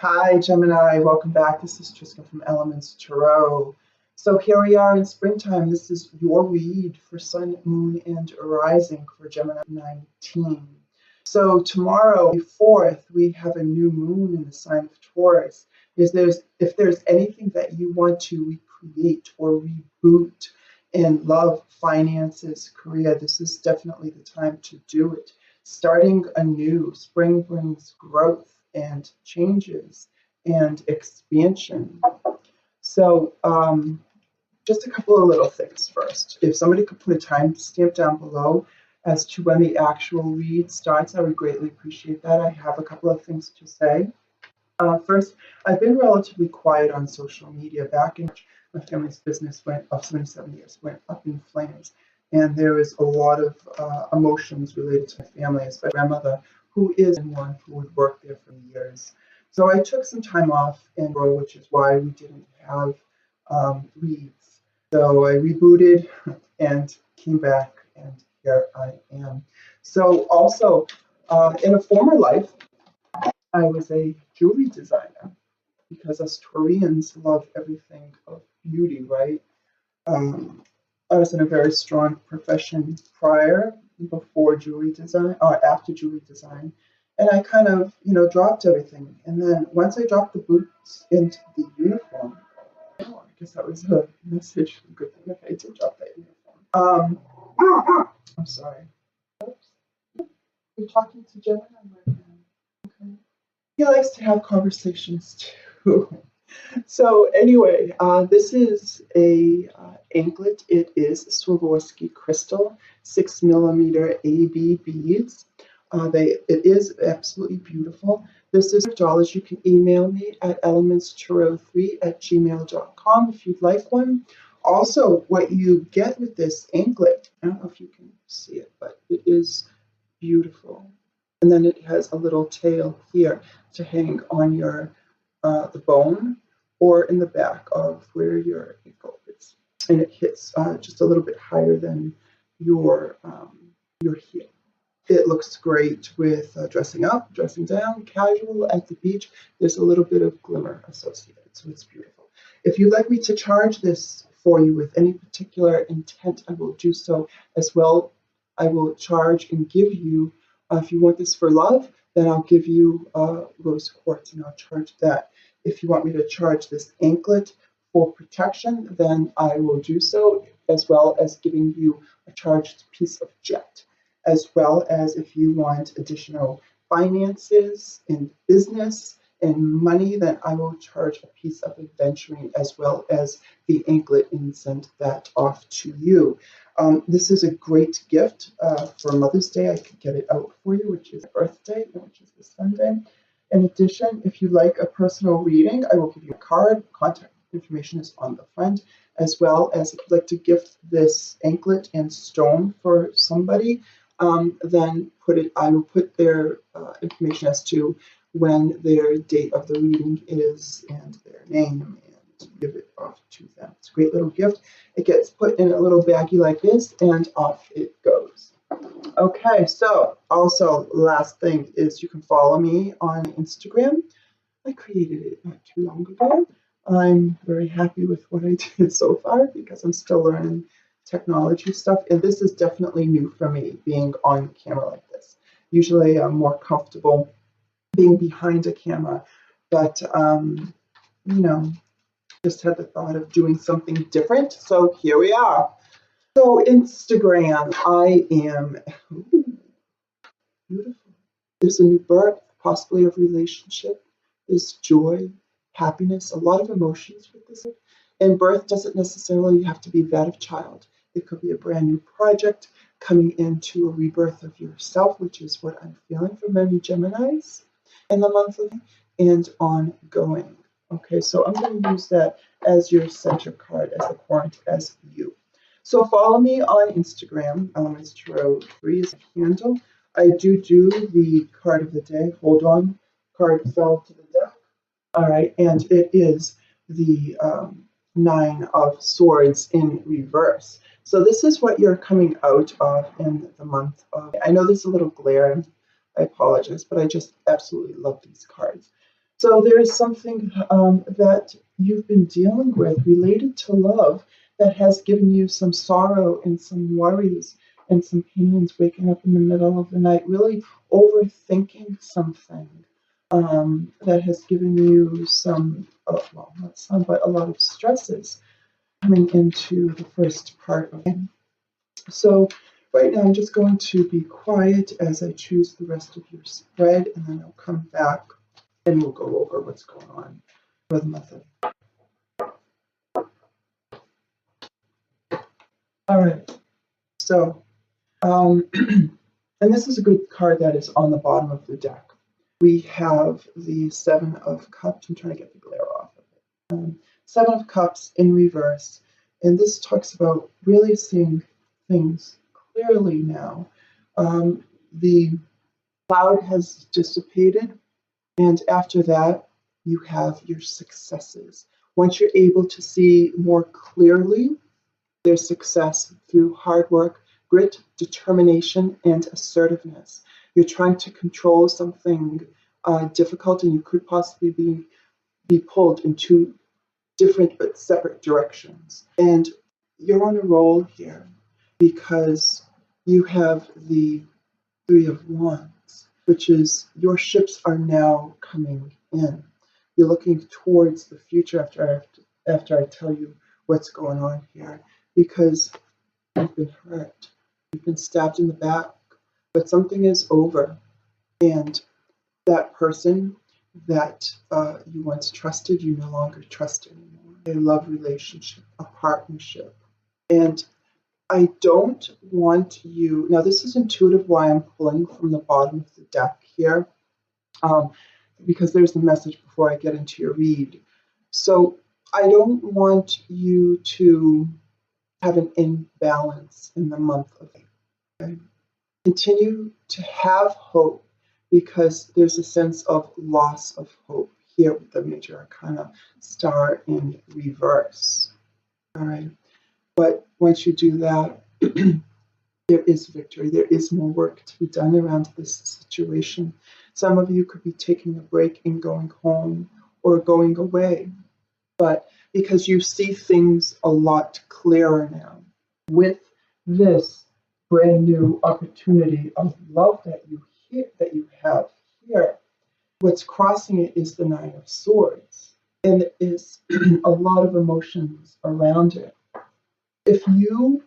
Hi, Gemini. Welcome back. This is Triska from Elements Tarot. So here we are in springtime. This is your read for Sun, Moon, and Rising for Gemini 19. So tomorrow, the 4th, we have a new moon in the sign of Taurus. If there's anything that you want to recreate or reboot in love, finances, career, this is definitely the time to do it. Starting anew, spring brings growth and changes and expansion. So, just a couple of little things first. If somebody could put a timestamp down below as to when the actual read starts, I would greatly appreciate that. I have a couple of things to say. First, I've been relatively quiet on social media. Back in March, my family's business went up 77 years, went up in flames. And there was a lot of emotions related to my family, especially my grandmother, who is one who would work there for years. So I took some time off in Bro, which is why we didn't have reads. So I rebooted and came back, and here I am. So also, in a former life, I was a jewelry designer because us Koreans love everything of beauty, right? Um, I was in a very strong profession prior, before jewelry design, or after jewelry design. And I kind of, dropped everything. And then once I dropped the boots into the uniform, I guess that was a message. A good thing if I did drop that uniform. I'm sorry. Oops. You're talking to Gemini right now. Okay. He likes to have conversations too. So anyway, this is a anklet. It is Swarovski crystal, 6 millimeter AB beads. It is absolutely beautiful. This is $1. You can email me at elementstarot3@gmail.com if you'd like one. Also, what you get with this anklet, I don't know if you can see it, but it is beautiful. And then it has a little tail here to hang on your the bone or in the back of where your ankle is, and it hits just a little bit higher than your heel. It looks great with dressing up, dressing down, casual at the beach. There's a little bit of glimmer associated, so it's beautiful. If you'd like me to charge this for you with any particular intent, I will do so as well. I will charge and give you, if you want this for love, then I'll give you rose quartz and I'll charge that. If you want me to charge this anklet for protection, then I will do so, as well as giving you a charged piece of jet, as well as if you want additional finances in business and money, then I will charge a piece of adventuring as well as the anklet and send that off to you. This is a great gift for Mother's Day. I could get it out for you, which is birthday, which is this Sunday. In addition, if you like a personal reading, I will give you a card. Contact information is on the front, as well as if you'd like to gift this anklet and stone for somebody, then I will put their information as to when their date of the reading is and their name, and give it off to them. It's a great little gift. It gets put in a little baggie like this, and off it goes. Okay, so also last thing is you can follow me on Instagram. I created it not too long ago. I'm very happy with what I did so far because I'm still learning technology stuff, and this is definitely new for me, being on camera like this. Usually I'm more comfortable being behind a camera, but just had the thought of doing something different, so here we are. So Instagram, I am beautiful. There's a new birth, possibly of relationship. There's joy, happiness, a lot of emotions with this. And birth doesn't necessarily have to be that of child. It could be a brand new project coming into a rebirth of yourself, which is what I'm feeling for many Geminis in the month of, and ongoing. Okay, so I'm going to use that as your center card, as a point, as you. So follow me on Instagram. Elements Tarot 3 is a handle. I do the card of the day. Hold on. Card fell to the deck. All right, and it is the 9 of Swords in reverse. So this is what you're coming out of in the month of. I know there's a little glare. I apologize, but I just absolutely love these cards. So there is something that you've been dealing with related to love that has given you some sorrow and some worries and some pains, waking up in the middle of the night, really overthinking something that has given you some, well, not some, but a lot of stresses coming into the first part of it. So right now I'm just going to be quiet as I choose the rest of your spread, and then I'll come back and we'll go over what's going on for the method. All right, so, and this is a good card that is on the bottom of the deck. We have the Seven of Cups. I'm trying to get the glare off of it. Seven of Cups in reverse. And this talks about really seeing things clearly now. The cloud has dissipated, and after that, you have your successes. Once you're able to see more clearly, there's success through hard work, grit, determination, and assertiveness. You're trying to control something difficult, and you could possibly be pulled in two different but separate directions. And you're on a roll here because you have the Three of Wands, which is your ships are now coming in. You're looking towards the future after I tell you what's going on here, because you've been hurt, you've been stabbed in the back, but something is over, and that person that you once trusted, you no longer trust anymore. A love relationship, a partnership. And I don't want you, now this is intuitive why I'm pulling from the bottom of the deck here, because there's the message before I get into your read. So I don't want you to have an imbalance in the month of April. Okay? Continue to have hope, because there's a sense of loss of hope here with the major arcana star in reverse. All right. But once you do that, there is victory. There is more work to be done around this situation. Some of you could be taking a break and going home or going away, but because you see things a lot clearer now with this brand new opportunity of love that you have here. What's crossing it is the Nine of Swords, and it is a lot of emotions around it. If you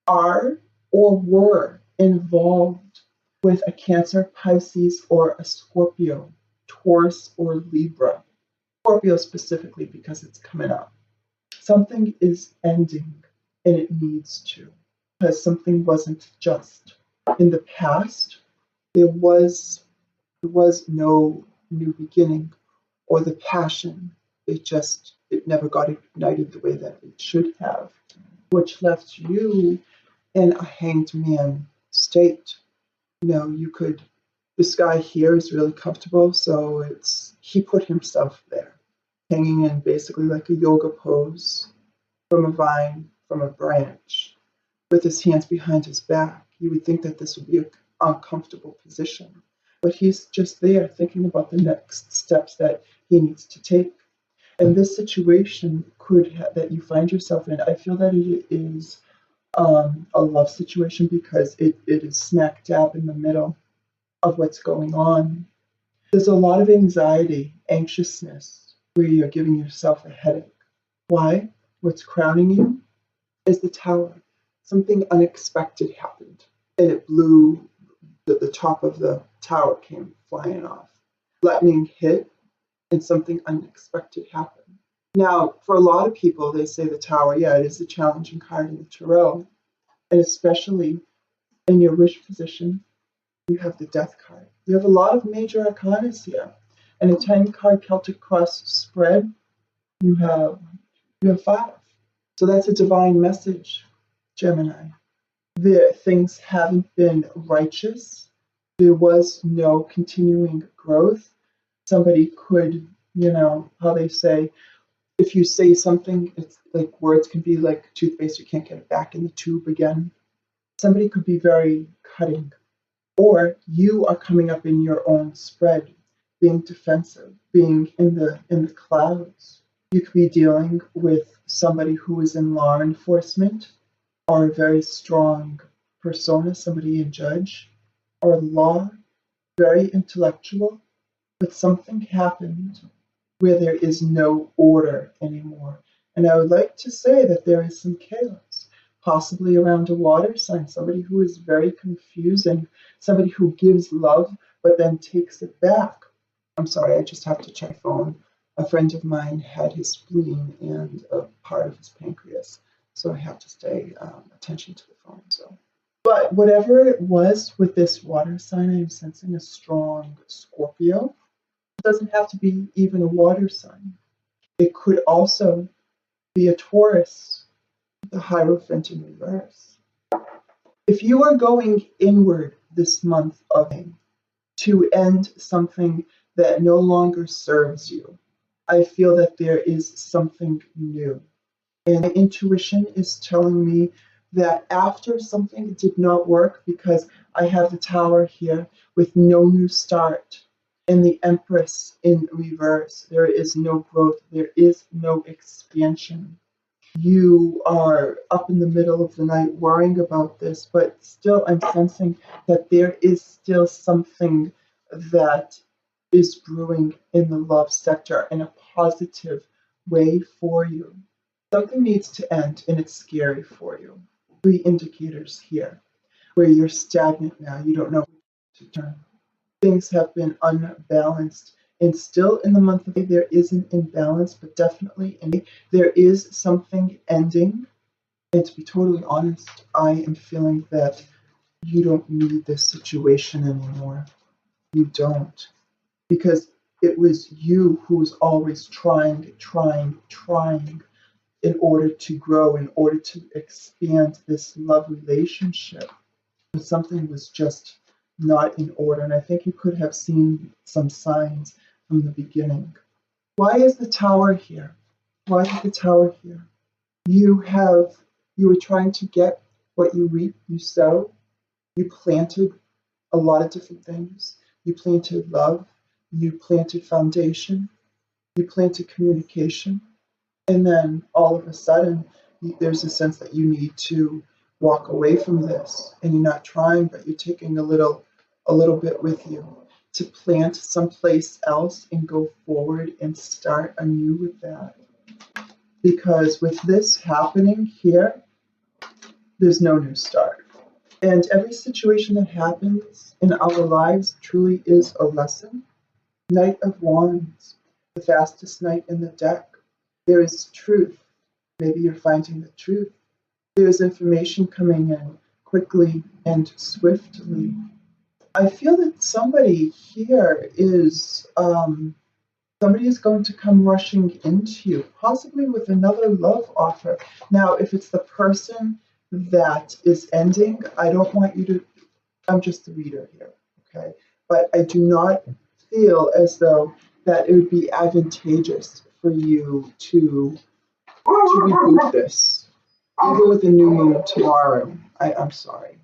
are or were involved with a Cancer, Pisces, or a Scorpio, Taurus, or Libra, Scorpio specifically because it's coming up, something is ending, and it needs to, because something wasn't just. In the past, there was no new beginning or the passion. It never got ignited the way that it should have, which left you in a hanged man state. This guy here is really comfortable, so he put himself there, hanging in basically like a yoga pose from a vine, from a branch, with his hands behind his back. You would think that this would be an uncomfortable position, but he's just there thinking about the next steps that he needs to take. And this situation that you find yourself in, I feel that it is a love situation, because it is smack dab in the middle of what's going on. There's a lot of anxiety, anxiousness, where you're giving yourself a headache. Why? What's crowning you is the Tower. Something unexpected happened, and it blew, the top of the tower came flying off. Lightning hit, and something unexpected happened. Now, for a lot of people, they say the Tower, yeah, it is a challenging card in the tarot, and especially in your wish position, you have the Death card. You have a lot of major arcana here, and a 10-card Celtic Cross spread. You have 5. So that's a divine message, Gemini. Things haven't been righteous. There was no continuing growth. Somebody could, how they say, if you say something, it's like words can be like toothpaste, you can't get it back in the tube again. Somebody could be very cutting, or you are coming up in your own spread, being defensive, being in the clouds. You could be dealing with somebody who is in law enforcement or a very strong persona, somebody in judge or law, very intellectual, but something happened where there is no order anymore. And I would like to say that there is some chaos, possibly around a water sign, somebody who is very confusing, somebody who gives love but then takes it back. I'm sorry, I just have to check my phone. A friend of mine had his spleen and a part of his pancreas, so I have to stay attention to the phone. But whatever it was with this water sign, I'm sensing a strong Scorpio. It doesn't have to be even a water sign. It could also be a Taurus, the Hierophant in reverse. If you are going inward this month of May to end something that no longer serves you, I feel that there is something new. And my intuition is telling me that after something did not work, because I have the Tower here with no new start, and the Empress in reverse, there is no growth, there is no expansion. You are up in the middle of the night worrying about this, but still I'm sensing that there is still something that is brewing in the love sector in a positive way for you. Something needs to end, and it's scary for you. 3 indicators here where you're stagnant now. You don't know where to turn. Things have been unbalanced, and still in the month of May, there is an imbalance, but definitely in May, there is something ending. And to be totally honest, I am feeling that you don't need this situation anymore. You don't. Because it was you who was always trying in order to grow, in order to expand this love relationship. But something was just not in order. And I think you could have seen some signs from the beginning. Why is the Tower here? Why is the Tower here? You were trying to get what you reap, you sow. You planted a lot of different things. You planted love. You planted foundation. You planted communication. And then all of a sudden, there's a sense that you need to walk away from this, and you're not trying, but you're taking a little bit with you to plant someplace else and go forward and start anew with that. Because with this happening here, there's no new start. And every situation that happens in our lives truly is a lesson. Knight of Wands, the fastest knight in the deck. There is truth. Maybe you're finding the truth. There's information coming in quickly and swiftly. I feel that somebody here is somebody is going to come rushing into you, possibly with another love offer. Now, if it's the person that is ending, I don't want you to, I'm just the reader here, okay? But I do not feel as though that it would be advantageous for you to reboot this, even with the new moon tomorrow. I'm sorry.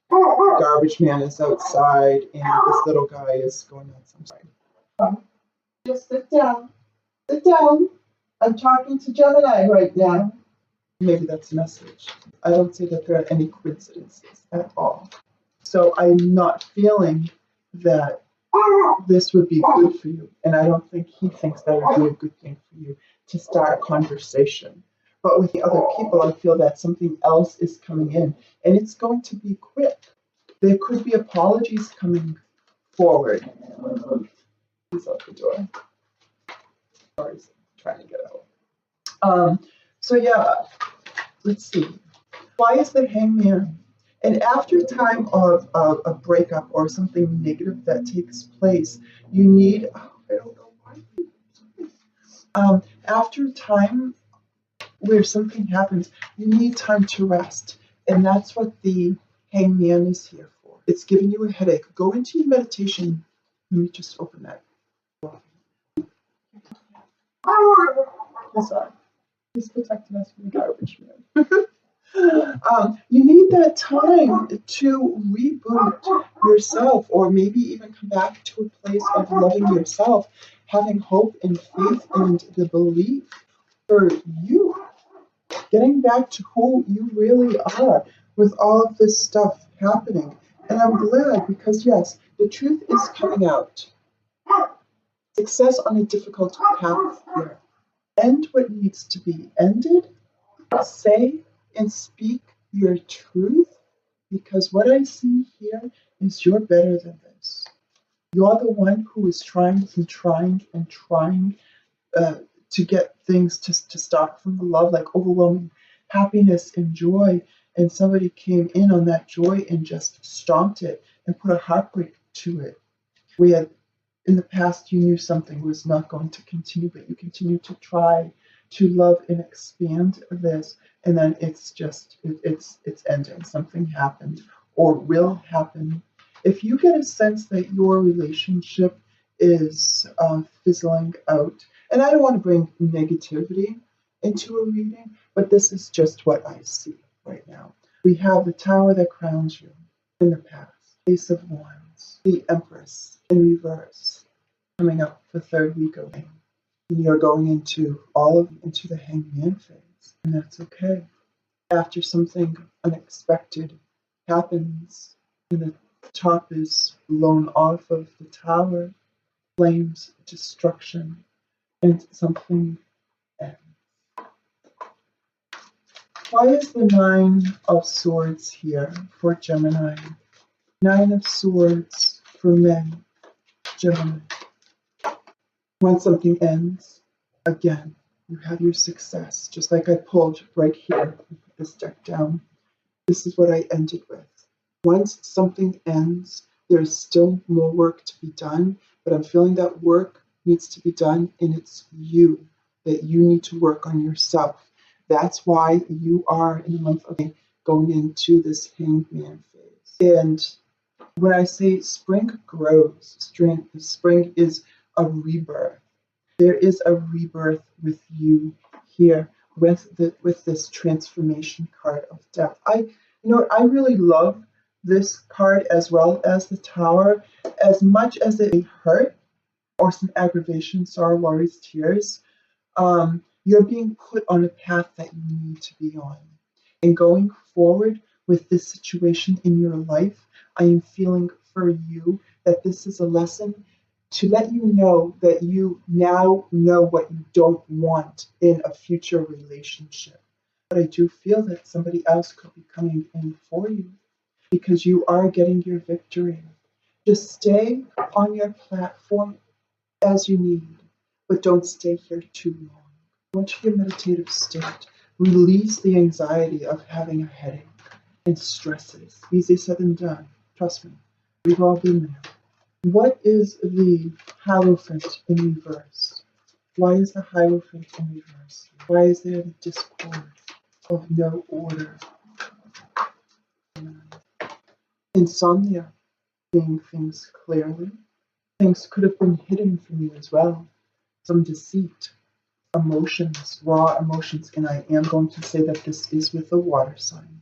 The garbage man is outside, and this little guy is going nuts. I'm sorry. Just sit down. Sit down. I'm talking to Gemini right now. Maybe that's a message. I don't say that there are any coincidences at all. So I'm not feeling that this would be good for you. And I don't think he thinks that would be a good thing for you to start a conversation. But with the other people, I feel that something else is coming in. And it's going to be quick. There could be apologies coming forward. He's out the door. Or he's trying to get out. So yeah, let's see. Why is the Hangman? And after time of a breakup or something negative that takes place, you need, I don't know why. After time where something happens, you need time to rest. And that's what the Hangman is here for. It's giving you a headache. Go into your meditation. Let me just open that. Sorry. He's protecting us from the garbage man. You need that time to reboot yourself, or maybe even come back to a place of loving yourself having hope and faith and the belief for you, getting back to who you really are with all of this stuff happening. And I'm glad because, yes, the truth is coming out. Success on a difficult path here. End what needs to be ended. Say and speak your truth, because what I see here is you're better than this. You're the one who is trying and trying and trying to get things to stop from the love, like overwhelming happiness and joy. And somebody came in on that joy and just stomped it and put a heartbreak to it. We had in the past, you knew something was not going to continue, but you continue to try to love and expand this, and then it's just it's ending. Something happened or will happen. If you get a sense that your relationship is fizzling out, and I don't want to bring negativity into a reading, but this is just what I see right now. We have the Tower that crowns you in the past, Ace of Wands, the Empress in reverse, coming up the third week of May. And you're going into the Hangman phase, and that's okay. After something unexpected happens, and the top is blown off of the tower, flames, destruction, and something ends. Why is the Nine of Swords here for Gemini? Nine of Swords for men, Gemini. When something ends, again, you have your success. Just like I pulled right here, put this deck down. This is what I ended with. Once something ends, there's still more work to be done, but I'm feeling that work needs to be done, and it's you, that you need to work on yourself. That's why you are in the month of May going into this Hangman phase. And when I say spring grows, spring is a rebirth. There is a rebirth with you here with this transformation card of death. I really love this card as well as the Tower. As much as it may hurt or some aggravation, sorrow, worries, tears, you're being put on a path that you need to be on. And going forward with this situation in your life, I am feeling for you that this is a lesson to let you know that you now know what you don't want in a future relationship. But I do feel that somebody else could be coming in for you because you are getting your victory. Just stay on your platform as you need, but don't stay here too long. Go into your meditative state. Release the anxiety of having a headache and stresses. Easier said than done. Trust me, we've all been there. What is the Hierophant in reverse? Why is the Hierophant in reverse? Why is there the discord of no order? Insomnia, seeing things clearly. Things could have been hidden from you as well. Some deceit, emotions, raw emotions, and I am going to say that this is with the water sign.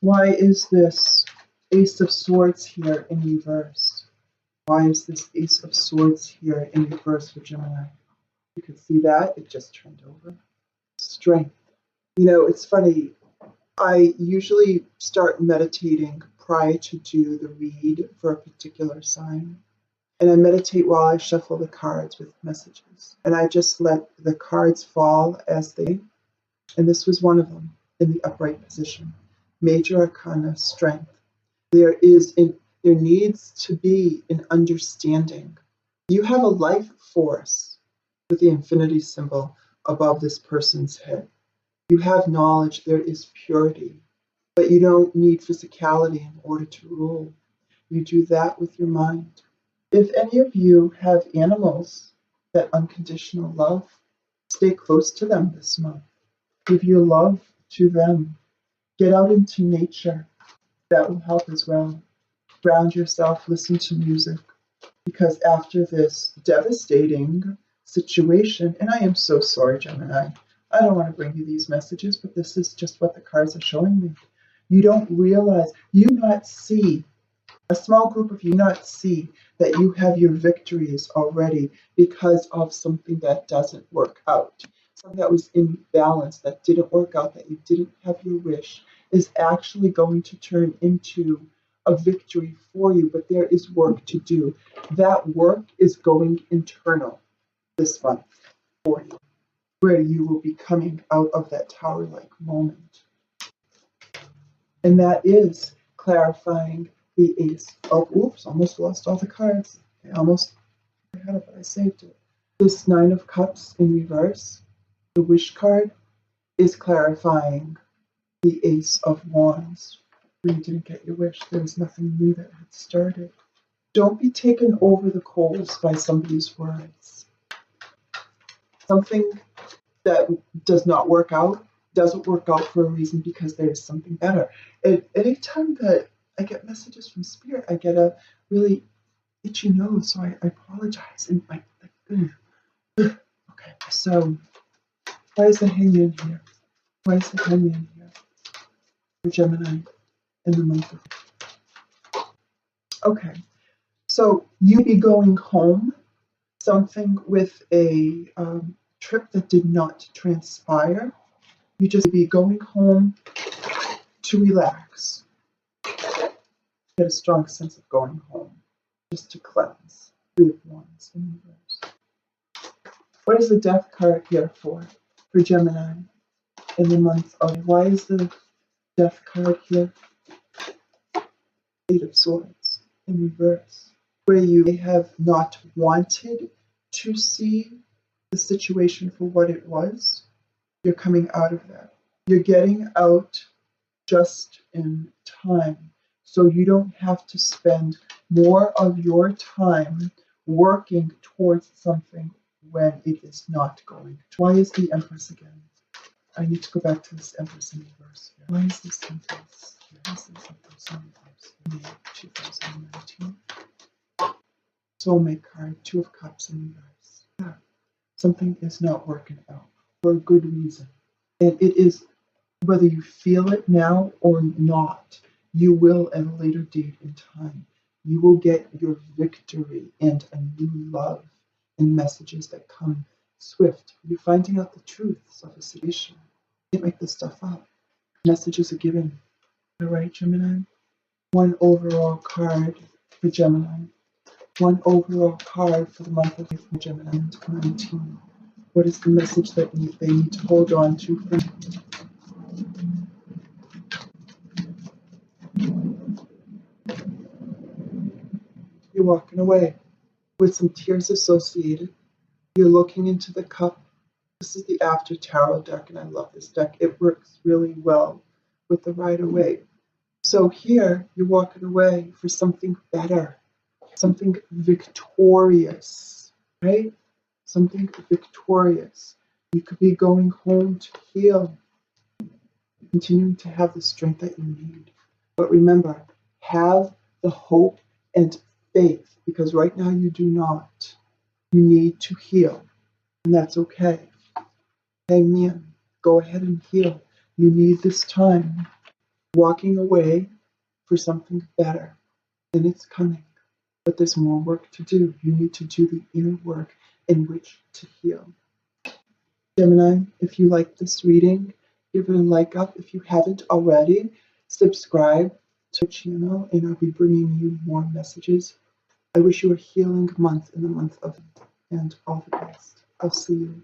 Why is this Ace of Swords here in reverse? Why is this Ace of Swords here in reverse for Gemini? You can see that, it just turned over. Strength. It's funny, I usually start meditating prior to do the read for a particular sign. And I meditate while I shuffle the cards with messages. And I just let the cards fall as they, and this was one of them in the upright position. Major Arcana, Strength. There needs to be an understanding. You have a life force with the infinity symbol above this person's head. You have knowledge, there is purity, but you don't need physicality in order to rule. You do that with your mind. If any of you have animals that unconditional love, stay close to them this month. Give your love to them. Get out into nature. That will help as well. Ground yourself, listen to music. Because after this devastating situation, and I am so sorry, Gemini, I don't want to bring you these messages, but this is just what the cards are showing me. You don't realize, you not see, a small group of you not see that you have your victories already because of something that doesn't work out. Something that was in balance, that didn't work out, that you didn't have your wish, is actually going to turn into a victory for you, but there is work to do. That work is going internal this month for you, where you will be coming out of that tower-like moment. And that is clarifying the ace of, oops, almost lost all the cards. I almost had it, but I saved it. This Nine of Cups in reverse, the wish card, is clarifying the Ace of Wands. You didn't get your wish. There was nothing new that had started. Don't be taken over the coals by somebody's words. Something that does not work out doesn't work out for a reason, because there's something better. Anytime that I get messages from Spirit, I get a really itchy nose, so I apologize. And okay, so why is the Hangman here? Why is the Hangman here for Gemini in the month of... Okay, so you be going home, something with a trip that did not transpire. You just be going home to relax. Get a strong sense of going home, just to cleanse. Three of Wands in reverse. What is the Death card here for Gemini in the month of... Why is the Death card here? Eight of Swords in reverse. Where you may have not wanted to see the situation for what it was, you're coming out of that. You're getting out just in time, so you don't have to spend more of your time working towards something when it is not going to. Why is the Empress again? I need to go back to this Empress in reverse here. Why is this Empress? Why is this Empress in reverse? May 2019. Soulmate card, Two of Cups in reverse. Yeah. Something is not working out for a good reason. And it is, whether you feel it now or not, you will at a later date in time. You will get your victory and a new love and messages that come swift. You're finding out the truths of a situation. You can't make this stuff up. Messages are given. All right, Gemini? One overall card for Gemini. One overall card for the month of Gemini 19. What is the message that they need to hold on to for... You're walking away with some tears associated. You're looking into the cup. This is the After Tarot deck, and I love this deck. It works really well with the Rider-Waite. So here, you're walking away for something better, something victorious, right? Something victorious. You could be going home to heal, continuing to have the strength that you need. But remember, have the hope and faith, because right now you do not. You need to heal, and that's okay. Hangman, go ahead and heal. You need this time. Walking away for something better, and it's coming. But there's more work to do. You need to do the inner work in which to heal. Gemini, if you like this reading, give it a like up. If you haven't already, subscribe to the channel, and I'll be bringing you more messages. I wish you a healing month in the month of, and all the best. I'll see you.